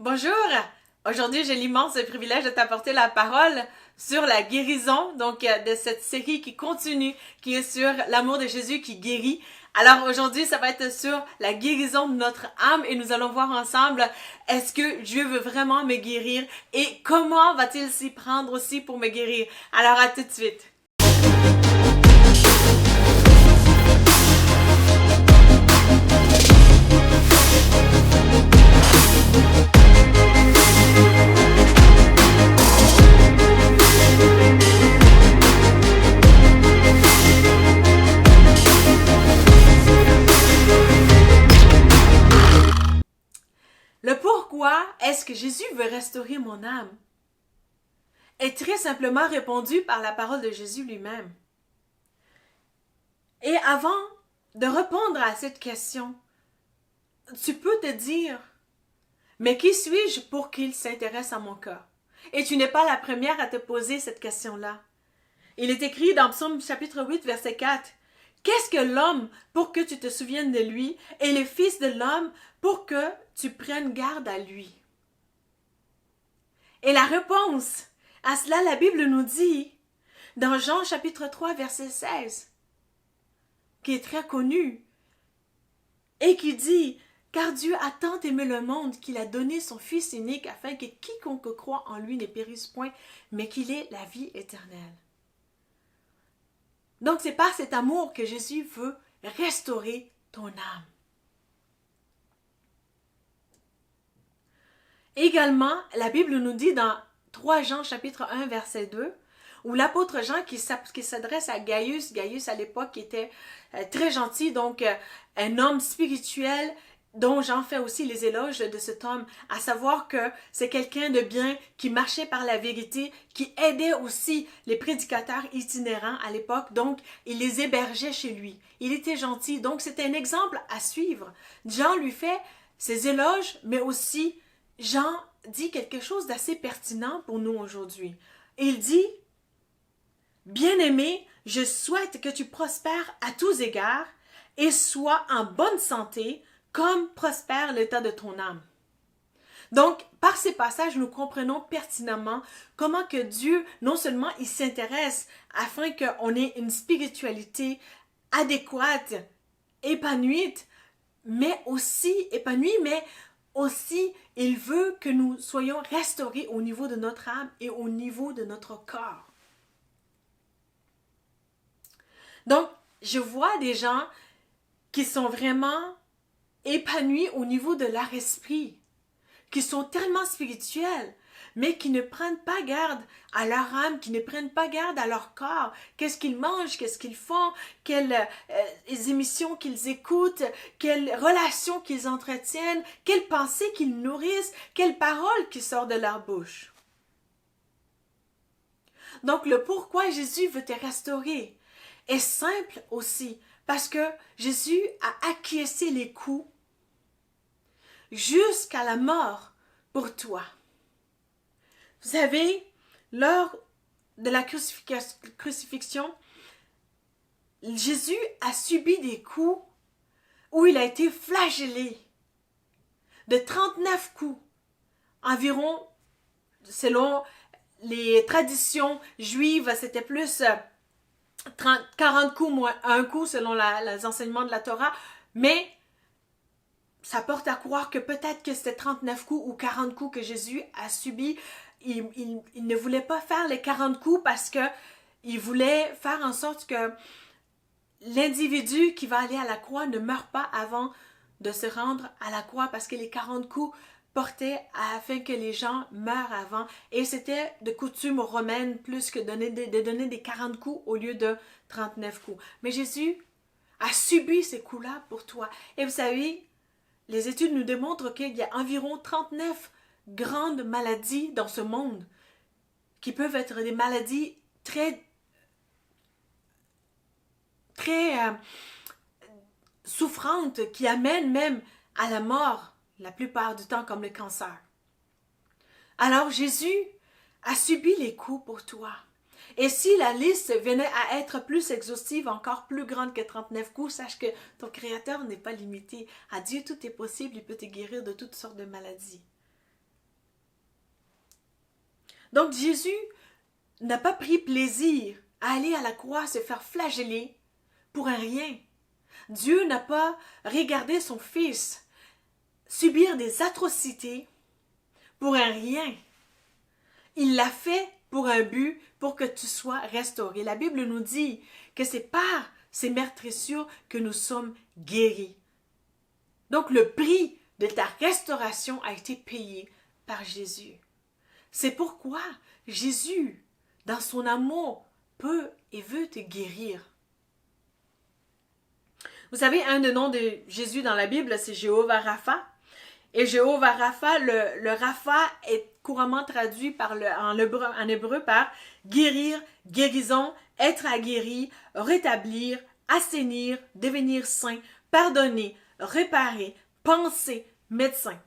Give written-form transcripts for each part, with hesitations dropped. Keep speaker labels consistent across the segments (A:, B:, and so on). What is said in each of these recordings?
A: Bonjour! Aujourd'hui, j'ai l'immense privilège de t'apporter la parole sur la guérison, de cette série qui continue, qui est sur l'amour de Jésus qui guérit. Alors aujourd'hui, ça va être sur la guérison de notre âme et nous allons voir ensemble est-ce que Dieu veut vraiment me guérir et comment va-t-il s'y prendre aussi pour me guérir. Alors à tout de suite! Le pourquoi est-ce que Jésus veut restaurer mon âme est très simplement répondu par la parole de Jésus lui-même. Et avant de répondre à cette question, tu peux te dire, mais qui suis-je pour qu'il s'intéresse à mon cas? Et tu n'es pas la première à te poser cette question-là. Il est écrit dans Psaume chapitre 8, verset 4, « Qu'est-ce que l'homme pour que tu te souviennes de lui, et le fils de l'homme pour que tu prennes garde à lui? » Et la réponse à cela, la Bible nous dit, dans Jean chapitre 3, verset 16, qui est très connu, et qui dit, « Car Dieu a tant aimé le monde qu'il a donné son Fils unique afin que quiconque croit en lui ne périsse point, mais qu'il ait la vie éternelle. » Donc c'est par cet amour que Jésus veut restaurer ton âme. Également, la Bible nous dit dans 3 Jean chapitre 1 verset 2, où l'apôtre Jean qui s'adresse à Gaius, Gaius à l'époque était très gentil, donc un homme spirituel dont Jean fait aussi les éloges de cet homme, à savoir que c'est quelqu'un de bien qui marchait par la vérité, qui aidait aussi les prédicateurs itinérants à l'époque, donc il les hébergeait chez lui. Il était gentil, donc c'était un exemple à suivre. Jean lui fait ses éloges, mais aussi Jean dit quelque chose d'assez pertinent pour nous aujourd'hui. Il dit, « Bien-aimé, je souhaite que tu prospères à tous égards et sois en bonne santé, comme prospère l'état de ton âme. » Donc, par ces passages, nous comprenons pertinemment comment que Dieu, non seulement il s'intéresse afin qu'on ait une spiritualité adéquate, épanouie, mais aussi il veut que nous soyons restaurés au niveau de notre âme et au niveau de notre corps. Donc, je vois des gens qui sont vraiment épanouis au niveau de leur esprit, qui sont tellement spirituels, mais qui ne prennent pas garde à leur âme, qui ne prennent pas garde à leur corps. Qu'est-ce qu'ils mangent, qu'est-ce qu'ils font, quelles émissions qu'ils écoutent, quelles relations qu'ils entretiennent, quelles pensées qu'ils nourrissent, quelles paroles qui sortent de leur bouche. Donc le pourquoi Jésus veut te restaurer est simple aussi, parce que Jésus a acquiescé les coups jusqu'à la mort pour toi. Vous savez, lors de la crucifixion, Jésus a subi des coups où il a été flagellé de 39 coups, environ, selon les traditions juives, c'était plus 40 coups moins un coup selon les enseignements de la Torah, mais ça porte à croire que peut-être que c'était 39 coups ou 40 coups que Jésus a subi. Il ne voulait pas faire les 40 coups parce que il voulait faire en sorte que l'individu qui va aller à la croix ne meure pas avant de se rendre à la croix, parce que les 40 coups portaient afin que les gens meurent avant. Et c'était de coutume romaine plus que de donner des 40 coups au lieu de 39 coups. Mais Jésus a subi ces coups-là pour toi. Et vous savez, les études nous démontrent qu'il y a environ 39 grandes maladies dans ce monde qui peuvent être des maladies très souffrantes, qui amènent même à la mort la plupart du temps, comme le cancer. Alors Jésus a subi les coups pour toi. Et si la liste venait à être plus exhaustive, encore plus grande que 39 coups, sache que ton Créateur n'est pas limité. À Dieu, tout est possible, il peut te guérir de toutes sortes de maladies. Donc Jésus n'a pas pris plaisir à aller à la croix se faire flageller pour un rien. Dieu n'a pas regardé son Fils subir des atrocités pour un rien. Il l'a fait pour un but, pour que tu sois restauré. La Bible nous dit que c'est par ces meurtrissures que nous sommes guéris. Donc le prix de ta restauration a été payé par Jésus. C'est pourquoi Jésus, dans son amour, peut et veut te guérir. Vous savez, un des noms de Jésus dans la Bible, c'est Jéhovah Rapha. Et Jéhovah Rapha, le Rapha est couramment traduit en hébreu par guérir, guérison, être aguerri, rétablir, assainir, devenir saint, pardonner, réparer, penser, médecin.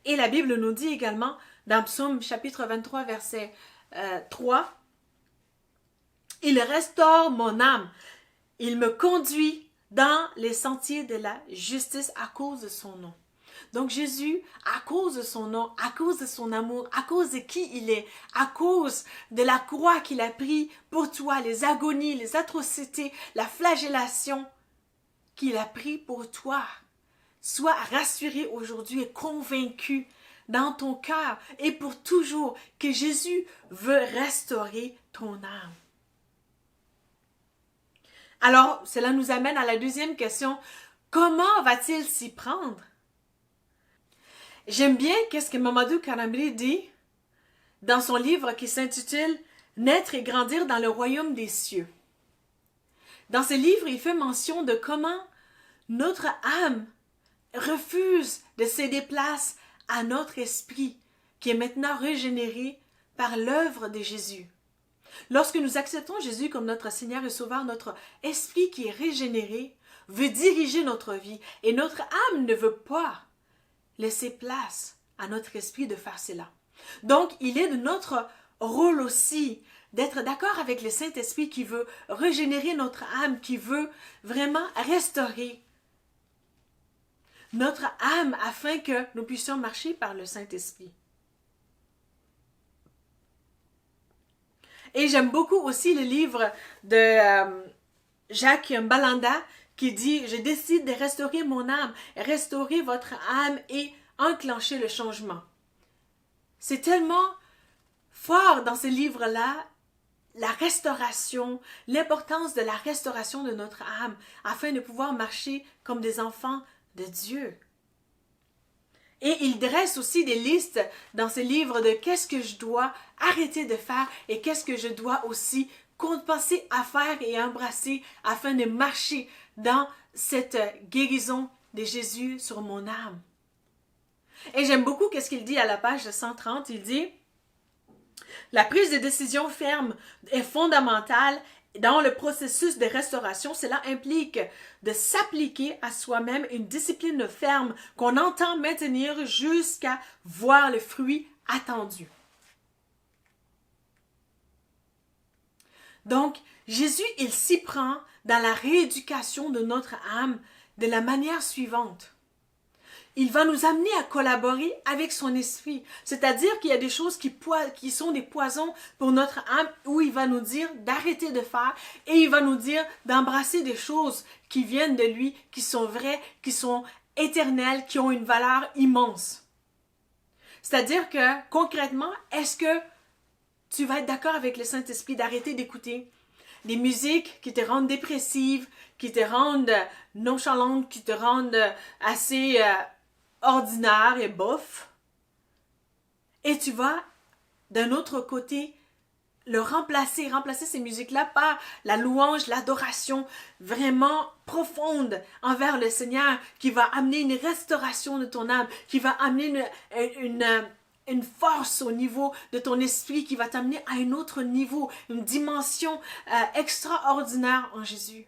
A: Et la Bible nous dit également dans Psaume chapitre 23 verset 3, « Il restaure mon âme, il me conduit dans les sentiers de la justice à cause de son nom. » Donc Jésus, à cause de son nom, à cause de son amour, à cause de qui il est, à cause de la croix qu'il a pris pour toi, les agonies, les atrocités, la flagellation qu'il a pris pour toi, sois rassuré aujourd'hui et convaincu dans ton cœur et pour toujours que Jésus veut restaurer ton âme. Alors, cela nous amène à la deuxième question. Comment va-t-il s'y prendre? J'aime bien qu'est-ce que Mamadou Karambli dit dans son livre qui s'intitule « Naître et grandir dans le royaume des cieux ». Dans ce livre, il fait mention de comment notre âme refuse de céder place à notre esprit qui est maintenant régénéré par l'œuvre de Jésus. Lorsque nous acceptons Jésus comme notre Seigneur et Sauveur, notre esprit qui est régénéré veut diriger notre vie et notre âme ne veut pas laisser place à notre esprit de faire cela. Donc, il est de notre rôle aussi d'être d'accord avec le Saint-Esprit qui veut régénérer notre âme, qui veut vraiment restaurer notre âme afin que nous puissions marcher par le Saint-Esprit. Et j'aime beaucoup aussi le livre de Jacques Balanda qui dit « Je décide de restaurer mon âme, restaurer votre âme et enclencher le changement. » C'est tellement fort dans ce livre-là, la restauration, l'importance de la restauration de notre âme afin de pouvoir marcher comme des enfants de Dieu. Et il dresse aussi des listes dans ce livre de qu'est-ce que je dois arrêter de faire et qu'est-ce que je dois aussi penser à faire et embrasser afin de marcher dans cette guérison de Jésus sur mon âme. Et j'aime beaucoup qu'est-ce qu'il dit à la page 130. Il dit « La prise de décision ferme est fondamentale dans le processus de restauration. Cela implique de s'appliquer à soi-même une discipline ferme qu'on entend maintenir jusqu'à voir le fruit attendu. » Donc, Jésus, il s'y prend dans la rééducation de notre âme de la manière suivante. Il va nous amener à collaborer avec son esprit. C'est-à-dire qu'il y a des choses qui sont des poisons pour notre âme où il va nous dire d'arrêter de faire et il va nous dire d'embrasser des choses qui viennent de lui, qui sont vraies, qui sont éternelles, qui ont une valeur immense. C'est-à-dire que, concrètement, est-ce que tu vas être d'accord avec le Saint-Esprit d'arrêter d'écouter des musiques qui te rendent dépressive, qui te rendent nonchalante, qui te rendent assez ordinaire et bof. Et tu vas, d'un autre côté, remplacer ces musiques-là par la louange, l'adoration vraiment profonde envers le Seigneur qui va amener une restauration de ton âme, qui va amener une force au niveau de ton esprit, qui va t'amener à un autre niveau, une dimension extraordinaire en Jésus.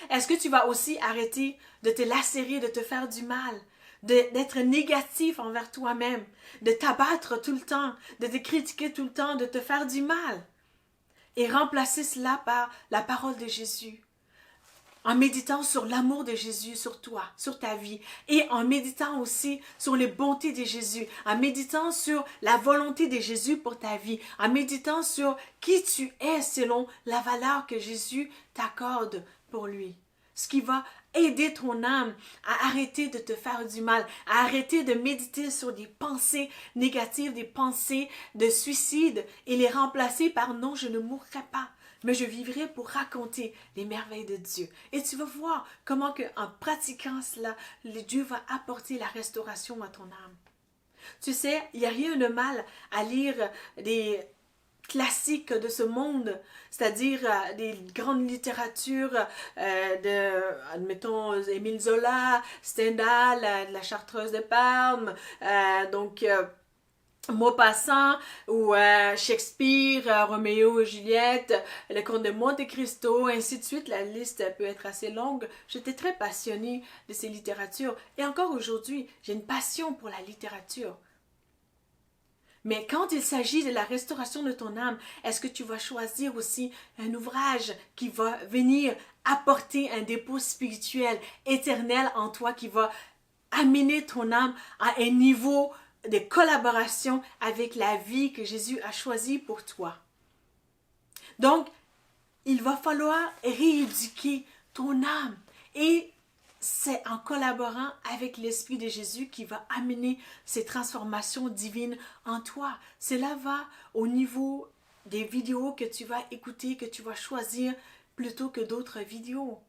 A: Est-ce que tu vas aussi arrêter de te lacérer, de te faire du mal, d'être négatif envers toi-même, de t'abattre tout le temps, de te critiquer tout le temps, de te faire du mal et remplacer cela par la parole de Jésus? en méditant sur l'amour de Jésus sur toi, sur ta vie, et en méditant aussi sur les bontés de Jésus, en méditant sur la volonté de Jésus pour ta vie, en méditant sur qui tu es selon la valeur que Jésus t'accorde pour lui. Ce qui va aider ton âme à arrêter de te faire du mal, à arrêter de méditer sur des pensées négatives, des pensées de suicide et les remplacer par non, je ne mourrai pas, mais je vivrai pour raconter les merveilles de Dieu. Et tu vas voir comment que, en pratiquant cela, Dieu va apporter la restauration à ton âme. Tu sais, il n'y a rien de mal à lire des classiques de ce monde, c'est-à-dire des grandes littératures admettons, Émile Zola, Stendhal, la Chartreuse de Parme, Maupassant ou Shakespeare, Roméo et Juliette, le Comte de Monte Cristo, ainsi de suite. La liste peut être assez longue. J'étais très passionnée de ces littératures et encore aujourd'hui, j'ai une passion pour la littérature. Mais quand il s'agit de la restauration de ton âme, est-ce que tu vas choisir aussi un ouvrage qui va venir apporter un dépôt spirituel éternel en toi, qui va amener ton âme à un niveau de collaboration avec la vie que Jésus a choisie pour toi? Donc, il va falloir rééduquer ton âme et c'est en collaborant avec l'Esprit de Jésus qui va amener ces transformations divines en toi. Cela va au niveau des vidéos que tu vas écouter, que tu vas choisir plutôt que d'autres vidéos.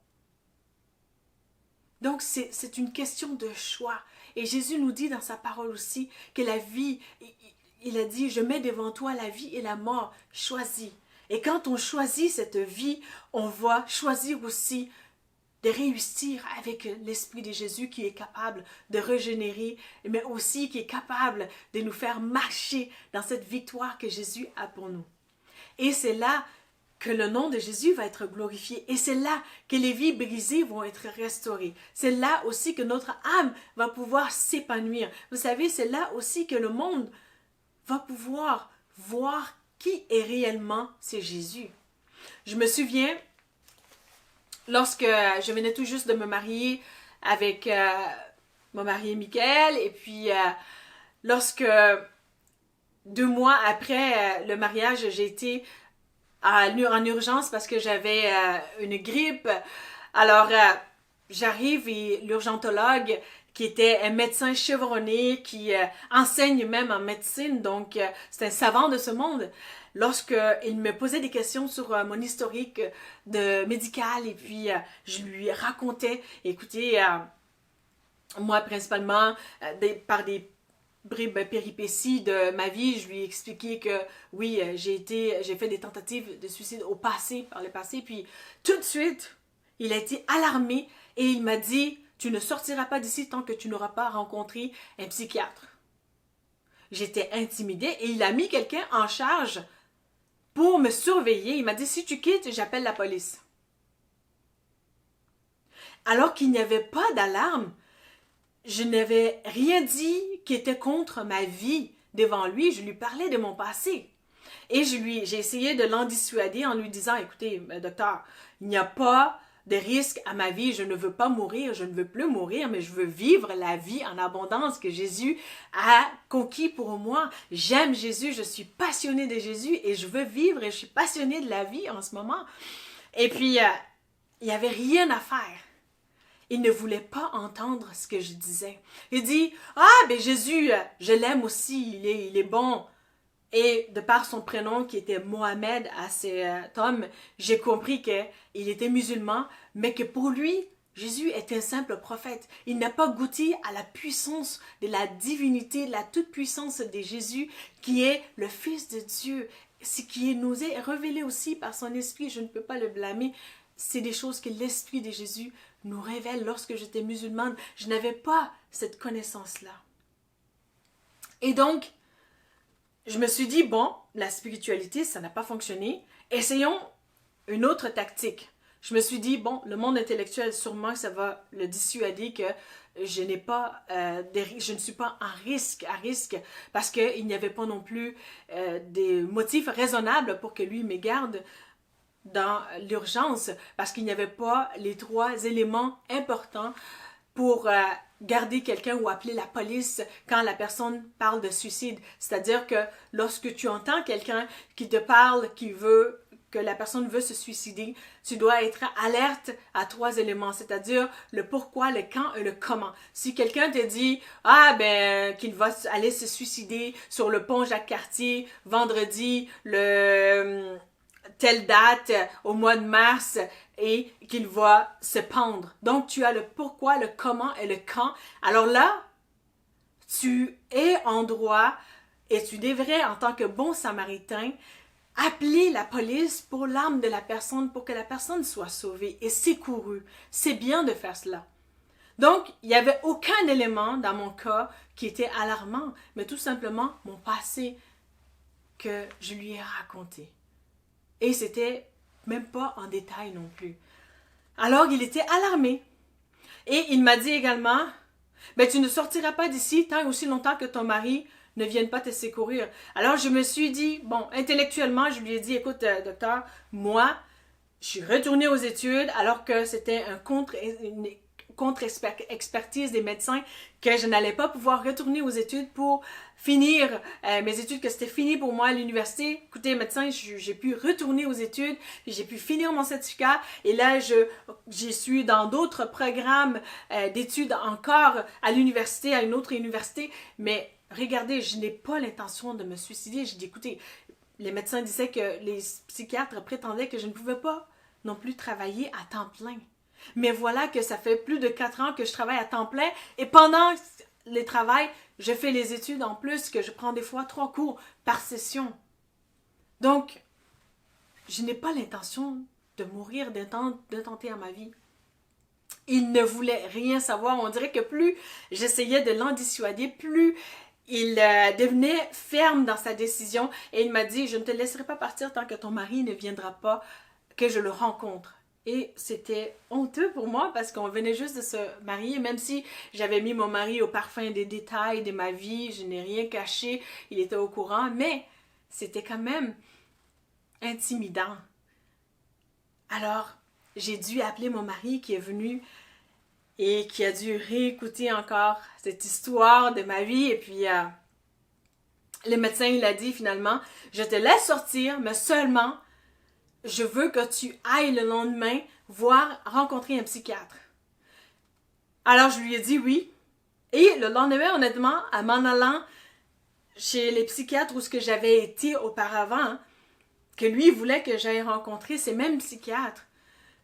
A: Donc, c'est une question de choix. Et Jésus nous dit dans sa parole aussi que la vie, il a dit, je mets devant toi la vie et la mort, choisis. Et quand on choisit cette vie, on va choisir aussi de réussir avec l'Esprit de Jésus qui est capable de régénérer, mais aussi qui est capable de nous faire marcher dans cette victoire que Jésus a pour nous. Et c'est là que le nom de Jésus va être glorifié. Et c'est là que les vies brisées vont être restaurées. C'est là aussi que notre âme va pouvoir s'épanouir. Vous savez, c'est là aussi que le monde va pouvoir voir qui est réellement c'est Jésus. Je me souviens, lorsque je venais tout juste de me marier avec mon mari Michael, et puis lorsque 2 mois après le mariage, j'ai été en urgence parce que j'avais une grippe. Alors, j'arrive et l'urgentologue, qui était un médecin chevronné, qui enseigne même en médecine, donc c'est un savant de ce monde, lorsqu'il me posait des questions sur mon historique de médical, et puis je lui racontais, écoutez, moi principalement, par des bribes péripéties de ma vie, je lui ai expliqué que oui, j'ai fait des tentatives de suicide par le passé, puis tout de suite, il a été alarmé et il m'a dit, tu ne sortiras pas d'ici tant que tu n'auras pas rencontré un psychiatre. J'étais intimidée et il a mis quelqu'un en charge pour me surveiller. Il m'a dit, si tu quittes, j'appelle la police. Alors qu'il n'y avait pas d'alarme, je n'avais rien dit qui était contre ma vie devant lui. Je lui parlais de mon passé. Et j'ai essayé de l'en dissuader en lui disant, écoutez, docteur, il n'y a pas de risque à ma vie. Je ne veux pas mourir, je ne veux plus mourir, mais je veux vivre la vie en abondance que Jésus a conquis pour moi. J'aime Jésus, je suis passionnée de Jésus et je veux vivre et je suis passionnée de la vie en ce moment. Et puis, il n'y avait rien à faire. Il ne voulait pas entendre ce que je disais. Il dit, ben Jésus, je l'aime aussi, il est bon. Et de par son prénom qui était Mohamed à cet homme, j'ai compris qu'il était musulman, mais que pour lui, Jésus était un simple prophète. Il n'a pas goûté à la puissance de la divinité, de la toute-puissance de Jésus, qui est le Fils de Dieu. Ce qui nous est révélé aussi par son esprit, je ne peux pas le blâmer. C'est des choses que l'esprit de Jésus nous révèle. Lorsque j'étais musulmane, je n'avais pas cette connaissance-là. Et donc, je me suis dit, bon, la spiritualité, ça n'a pas fonctionné. Essayons une autre tactique. Je me suis dit, bon, le monde intellectuel, sûrement, ça va le dissuader que je ne suis pas à risque, parce qu'il n'y avait pas non plus des motifs raisonnables pour que lui me garde. dans l'urgence parce qu'il n'y avait pas les 3 éléments importants pour garder quelqu'un ou appeler la police quand la personne parle de suicide. C'est-à-dire que lorsque tu entends quelqu'un qui te parle, que la personne veut se suicider, tu dois être alerte à 3 éléments, c'est-à-dire le pourquoi, le quand et le comment. Si quelqu'un te dit qu'il va aller se suicider sur le pont Jacques-Cartier vendredi telle date au mois de mars et qu'il va se pendre. Donc tu as le pourquoi, le comment et le quand. Alors là, tu es en droit et tu devrais en tant que bon samaritain appeler la police pour l'âme de la personne, pour que la personne soit sauvée et secourue. C'est bien de faire cela. Donc, il n'y avait aucun élément dans mon cas qui était alarmant, mais tout simplement mon passé que je lui ai raconté. Et c'était même pas en détail non plus. Alors, il était alarmé. Et il m'a dit également, tu ne sortiras pas d'ici tant et aussi longtemps que ton mari ne viennent pas te secourir. Alors, je me suis dit, intellectuellement, je lui ai dit, écoute, docteur, moi, je suis retournée aux études alors que c'était une contre-expertise des médecins que je n'allais pas pouvoir retourner aux études pour finir mes études, que c'était fini pour moi à l'université. Écoutez, médecin, j'ai pu retourner aux études, j'ai pu finir mon certificat et là, j'y suis dans d'autres programmes d'études encore à l'université, à une autre université, mais regardez, je n'ai pas l'intention de me suicider. J'ai dit, écoutez, les médecins disaient que les psychiatres prétendaient que je ne pouvais pas non plus travailler à temps plein. Mais voilà que ça fait plus de 4 ans que je travaille à temps plein et pendant le travail, je fais les études en plus, que je prends des fois 3 cours par session. Donc, je n'ai pas l'intention de mourir d'intenter à ma vie. Il ne voulait rien savoir. On dirait que plus j'essayais de l'en dissuader, plus il devenait ferme dans sa décision et il m'a dit, je ne te laisserai pas partir tant que ton mari ne viendra pas, que je le rencontre. Et c'était honteux pour moi parce qu'on venait juste de se marier, même si j'avais mis mon mari au parfum des détails de ma vie, je n'ai rien caché, il était au courant, mais c'était quand même intimidant. Alors, j'ai dû appeler mon mari qui est venu et qui a dû réécouter encore cette histoire de ma vie. Et puis, le médecin, il a dit finalement, je te laisse sortir, mais seulement, je veux que tu ailles le lendemain rencontrer un psychiatre. Alors, je lui ai dit oui. Et le lendemain, honnêtement, en m'en allant chez les psychiatres où ce que j'avais été auparavant, que lui voulait que j'aille rencontrer ces mêmes psychiatres,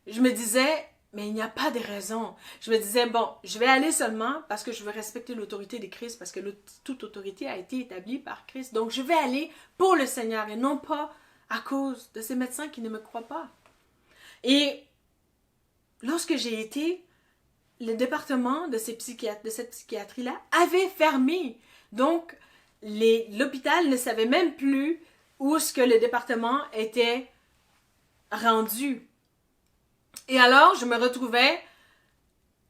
A: je me disais, mais il n'y a pas de raison. Je me disais, je vais aller seulement parce que je veux respecter l'autorité de Christ, parce que toute autorité a été établie par Christ. Donc, je vais aller pour le Seigneur et non pas à cause de ces médecins qui ne me croient pas. Et lorsque j'ai été, le département de cette psychiatrie-là avait fermé. Donc, l'hôpital ne savait même plus où est-ce que le département était rendu. Et alors, je me retrouvais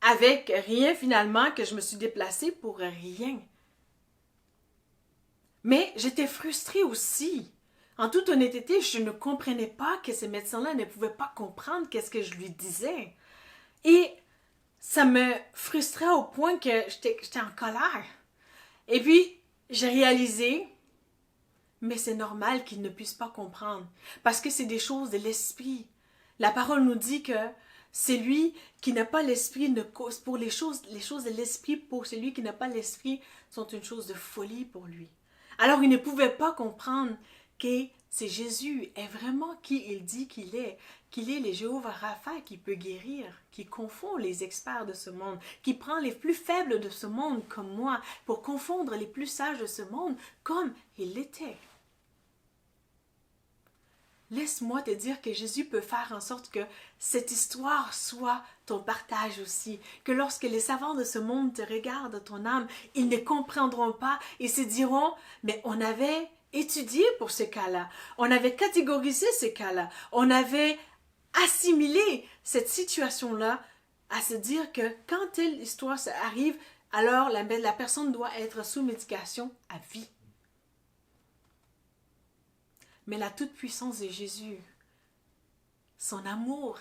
A: avec rien finalement, que je me suis déplacée pour rien. Mais j'étais frustrée aussi. En toute honnêteté, je ne comprenais pas que ces médecins-là ne pouvaient pas comprendre qu'est-ce que je lui disais. Et ça me frustrait au point que j'étais en colère. Et puis, j'ai réalisé, mais c'est normal qu'ils ne puissent pas comprendre, parce que c'est des choses de l'esprit. La parole nous dit que celui qui n'a pas l'esprit, pour les choses de l'esprit, pour celui qui n'a pas l'esprit, sont une chose de folie pour lui. Alors, il ne pouvait pas comprendre que c'est Jésus est vraiment qui il dit qu'il est le Jéhovah Rapha qui peut guérir, qui confond les experts de ce monde, qui prend les plus faibles de ce monde comme moi pour confondre les plus sages de ce monde comme il l'était. Laisse-moi te dire que Jésus peut faire en sorte que cette histoire soit ton partage aussi. Que lorsque les savants de ce monde te regardent, ton âme, ils ne comprendront pas et se diront, mais on avait étudié pour ce cas-là, on avait catégorisé ce cas-là, on avait assimilé cette situation-là à se dire que quand telle histoire arrive, alors la personne doit être sous médication à vie. Mais la toute-puissance de Jésus son amour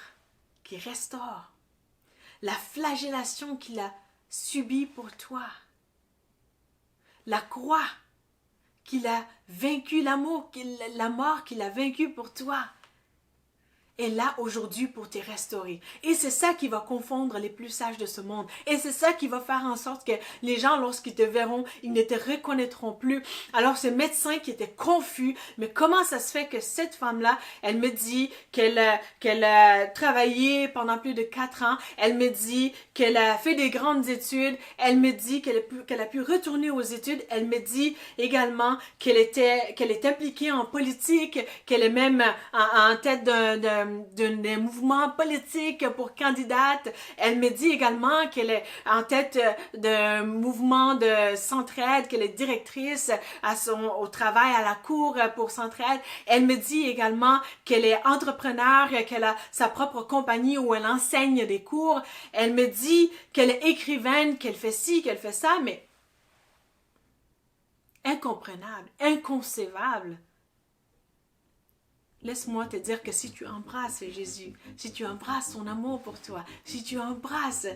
A: qui restaure, la flagellation qu'il a subie pour toi, la croix qu'il a vaincu, l'amour, la mort qu'il a vaincu pour toi, est là aujourd'hui pour te restaurer. Et c'est ça qui va confondre les plus sages de ce monde. Et c'est ça qui va faire en sorte que les gens, lorsqu'ils te verront, ils ne te reconnaîtront plus. Alors ce médecin qui était confus, mais comment ça se fait que cette femme-là, elle me dit qu'elle a travaillé pendant plus de 4 ans, elle me dit qu'elle a fait des grandes études, elle me dit qu'elle a pu retourner aux études, elle me dit également qu'elle est impliquée en politique, qu'elle est même en tête d'un mouvement politique pour candidate. Elle me dit également qu'elle est en tête d'un mouvement de Centraide, qu'elle est directrice au travail à la cour pour Centraide. Elle me dit également qu'elle est entrepreneur, qu'elle a sa propre compagnie où elle enseigne des cours. Elle me dit qu'elle est écrivaine, qu'elle fait ci, qu'elle fait ça, mais incomprenable, inconcevable. Laisse-moi te dire que si tu embrasses Jésus, si tu embrasses son amour pour toi, si tu embrasses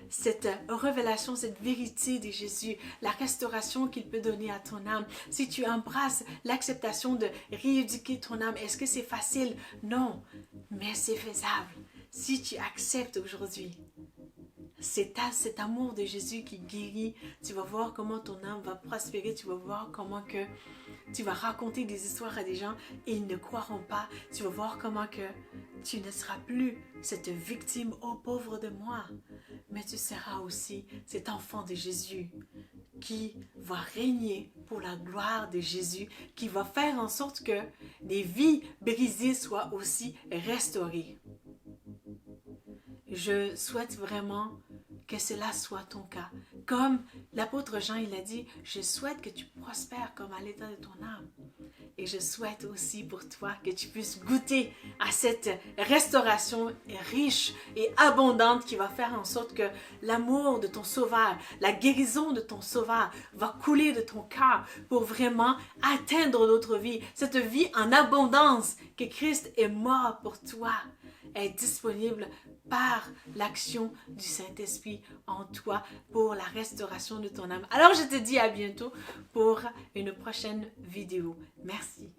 A: cette révélation, cette vérité de Jésus, la restauration qu'il peut donner à ton âme, si tu embrasses l'acceptation de rééduquer ton âme, est-ce que c'est facile? Non, mais c'est faisable. Si tu acceptes aujourd'hui cet amour de Jésus qui guérit, tu vas voir comment ton âme va prospérer, tu vas voir comment que tu vas raconter des histoires à des gens et ils ne croiront pas. Tu vas voir comment que tu ne seras plus cette victime, oh pauvre de moi, mais tu seras aussi cet enfant de Jésus qui va régner pour la gloire de Jésus, qui va faire en sorte que les vies brisées soient aussi restaurées. Je souhaite vraiment que cela soit ton cas. Comme l'apôtre Jean, il a dit, je souhaite que tu prospères comme à l'état de ton âme. Et je souhaite aussi pour toi que tu puisses goûter à cette restauration riche et abondante qui va faire en sorte que l'amour de ton sauveur, la guérison de ton sauveur va couler de ton cœur pour vraiment atteindre d'autres vies. Cette vie en abondance que Christ est mort pour toi est disponible par l'action du Saint-Esprit en toi pour la restauration de ton âme. Alors je te dis à bientôt pour une prochaine vidéo. Merci.